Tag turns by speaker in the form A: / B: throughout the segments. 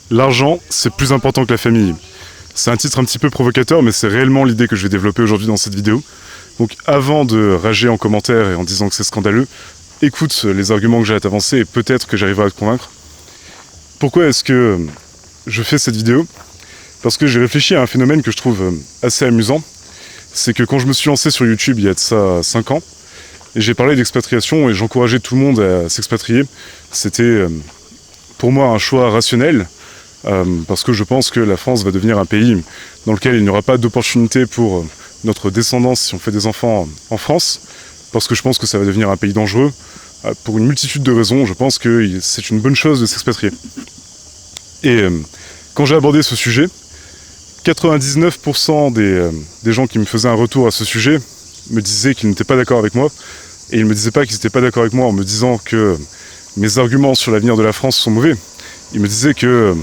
A: L'argent, c'est plus important que la famille. C'est un titre un petit peu provocateur, mais c'est réellement l'idée que je vais développer aujourd'hui dans cette vidéo. Donc avant de rager en commentaire et en disant que c'est scandaleux, écoute les arguments que j'ai à t'avancer et peut-être que j'arriverai à te convaincre. Pourquoi est-ce que je fais cette vidéo? Parce que j'ai réfléchi à un phénomène que je trouve assez amusant. C'est que quand je me suis lancé sur YouTube il y a de ça 5 ans, et j'ai parlé d'expatriation et j'encourageais tout le monde à s'expatrier, c'était pour moi un choix rationnel, parce que je pense que la France va devenir un pays dans lequel il n'y aura pas d'opportunité pour notre descendance si on fait des enfants en France, parce que je pense que ça va devenir un pays dangereux, pour une multitude de raisons. Je pense que c'est une bonne chose de s'expatrier. Et quand j'ai abordé ce sujet, 99% des gens qui me faisaient un retour à ce sujet me disaient qu'ils n'étaient pas d'accord avec moi, et ils ne me disaient pas qu'ils n'étaient pas d'accord avec moi en me disant que mes arguments sur l'avenir de la France sont mauvais. Ils me disaient que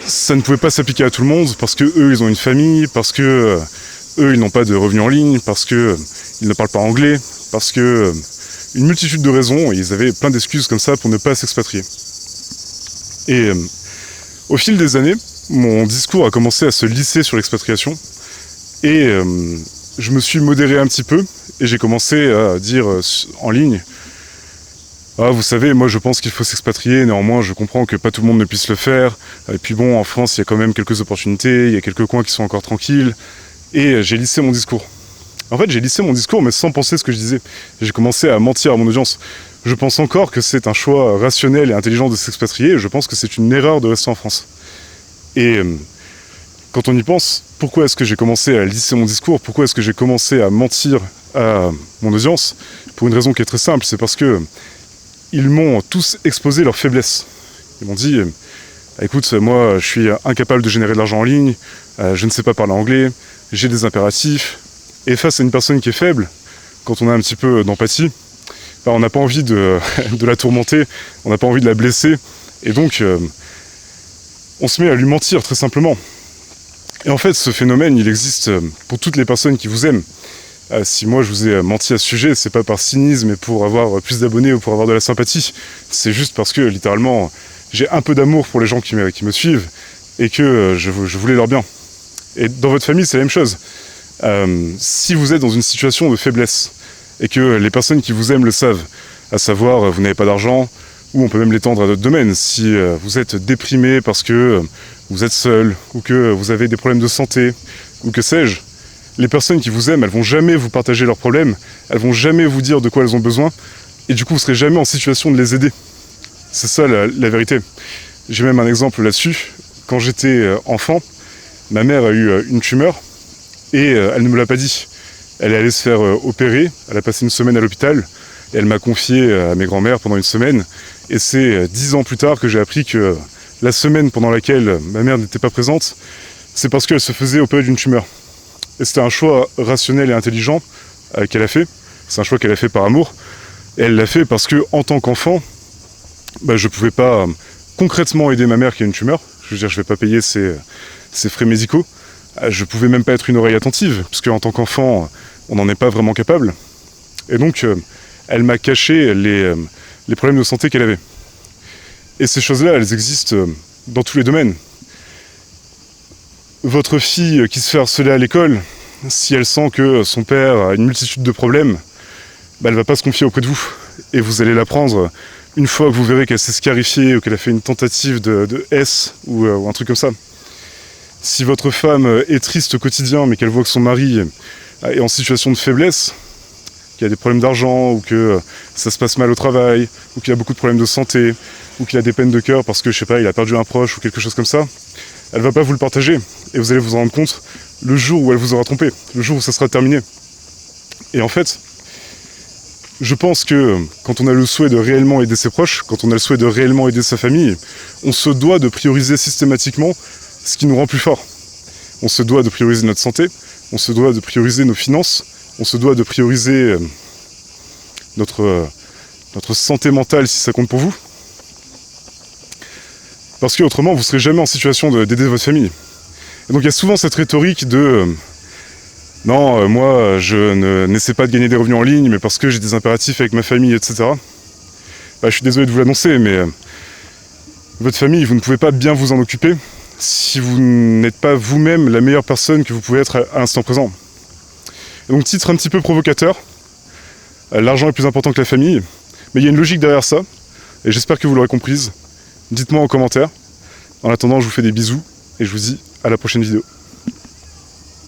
A: ça ne pouvait pas s'appliquer à tout le monde, parce que eux ils ont une famille, parce que eux ils n'ont pas de revenus en ligne, parce que ils ne parlent pas anglais, parce que une multitude de raisons, et ils avaient plein d'excuses comme ça pour ne pas s'expatrier. Et au fil des années, mon discours a commencé à se lisser sur l'expatriation, et je me suis modéré un petit peu, et j'ai commencé à dire en ligne: ah, vous savez, moi je pense qu'il faut s'expatrier, néanmoins je comprends que pas tout le monde ne puisse le faire, et puis bon, en France il y a quand même quelques opportunités, il y a quelques coins qui sont encore tranquilles, et j'ai lissé mon discours. En fait, j'ai lissé mon discours, mais sans penser ce que je disais. J'ai commencé à mentir à mon audience. Je pense encore que c'est un choix rationnel et intelligent de s'expatrier, et je pense que c'est une erreur de rester en France. Et quand on y pense, pourquoi est-ce que j'ai commencé à lisser mon discours? Pourquoi est-ce que j'ai commencé à mentir à mon audience? Pour une raison qui est très simple, c'est parce que ils m'ont tous exposé leurs faiblesses. Ils m'ont dit: écoute, moi je suis incapable de générer de l'argent en ligne, je ne sais pas parler anglais, j'ai des impératifs. Et face à une personne qui est faible, quand on a un petit peu d'empathie, on n'a pas envie de la tourmenter, on n'a pas envie de la blesser, et donc on se met à lui mentir très simplement. Et en fait, ce phénomène, il existe pour toutes les personnes qui vous aiment. Si moi je vous ai menti à ce sujet, c'est pas par cynisme et pour avoir plus d'abonnés ou pour avoir de la sympathie, c'est juste parce que littéralement j'ai un peu d'amour pour les gens qui me suivent et que je voulais leur bien. Et dans votre famille, c'est la même chose. Si vous êtes dans une situation de faiblesse et que les personnes qui vous aiment le savent, à savoir vous n'avez pas d'argent, ou on peut même l'étendre à d'autres domaines, si vous êtes déprimé parce que vous êtes seul, ou que vous avez des problèmes de santé, ou que sais-je, les personnes qui vous aiment, elles vont jamais vous partager leurs problèmes, elles vont jamais vous dire de quoi elles ont besoin, et du coup vous serez jamais en situation de les aider. C'est ça la vérité. J'ai même un exemple là-dessus. Quand j'étais enfant, ma mère a eu une tumeur, et elle ne me l'a pas dit. Elle est allée se faire opérer, elle a passé une semaine à l'hôpital, et elle m'a confié à mes grands-mères pendant une semaine, et c'est 10 ans plus tard que j'ai appris que la semaine pendant laquelle ma mère n'était pas présente, c'est parce qu'elle se faisait opérer d'une tumeur. Et c'était un choix rationnel et intelligent qu'elle a fait, c'est un choix qu'elle a fait par amour, et elle l'a fait parce que en tant qu'enfant, je pouvais pas concrètement aider ma mère qui a une tumeur, je veux dire je vais pas payer ses frais médicaux, je pouvais même pas être une oreille attentive, puisque en tant qu'enfant, on n'en est pas vraiment capable. Et donc, elle m'a caché les problèmes de santé qu'elle avait. Et ces choses-là, elles existent dans tous les domaines. Votre fille qui se fait harceler à l'école, si elle sent que son père a une multitude de problèmes, elle va pas se confier auprès de vous. Et vous allez la prendre une fois que vous verrez qu'elle s'est scarifiée ou qu'elle a fait une tentative de S ou un truc comme ça. Si votre femme est triste au quotidien, mais qu'elle voit que son mari est en situation de faiblesse, qu'il y a des problèmes d'argent, ou que ça se passe mal au travail, ou qu'il a beaucoup de problèmes de santé, ou qu'il a des peines de cœur parce que, je sais pas, il a perdu un proche ou quelque chose comme ça, elle va pas vous le partager. Et vous allez vous en rendre compte le jour où elle vous aura trompé, le jour où ça sera terminé. Et en fait, je pense que quand on a le souhait de réellement aider ses proches, quand on a le souhait de réellement aider sa famille, on se doit de prioriser systématiquement ce qui nous rend plus fort. On se doit de prioriser notre santé, on se doit de prioriser nos finances, on se doit de prioriser notre santé mentale si ça compte pour vous. Parce que autrement, vous ne serez jamais en situation d'aider votre famille. Et donc il y a souvent cette rhétorique de non, moi je n'essaie pas de gagner des revenus en ligne, mais parce que j'ai des impératifs avec ma famille, etc. Je suis désolé de vous l'annoncer, mais Votre famille, vous ne pouvez pas bien vous en occuper si vous n'êtes pas vous-même la meilleure personne que vous pouvez être à l'instant présent. Et donc, titre un petit peu provocateur, l'argent est plus important que la famille, mais il y a une logique derrière ça, et j'espère que vous l'aurez comprise. Dites-moi en commentaire. En attendant, je vous fais des bisous, et je vous dis à la prochaine vidéo.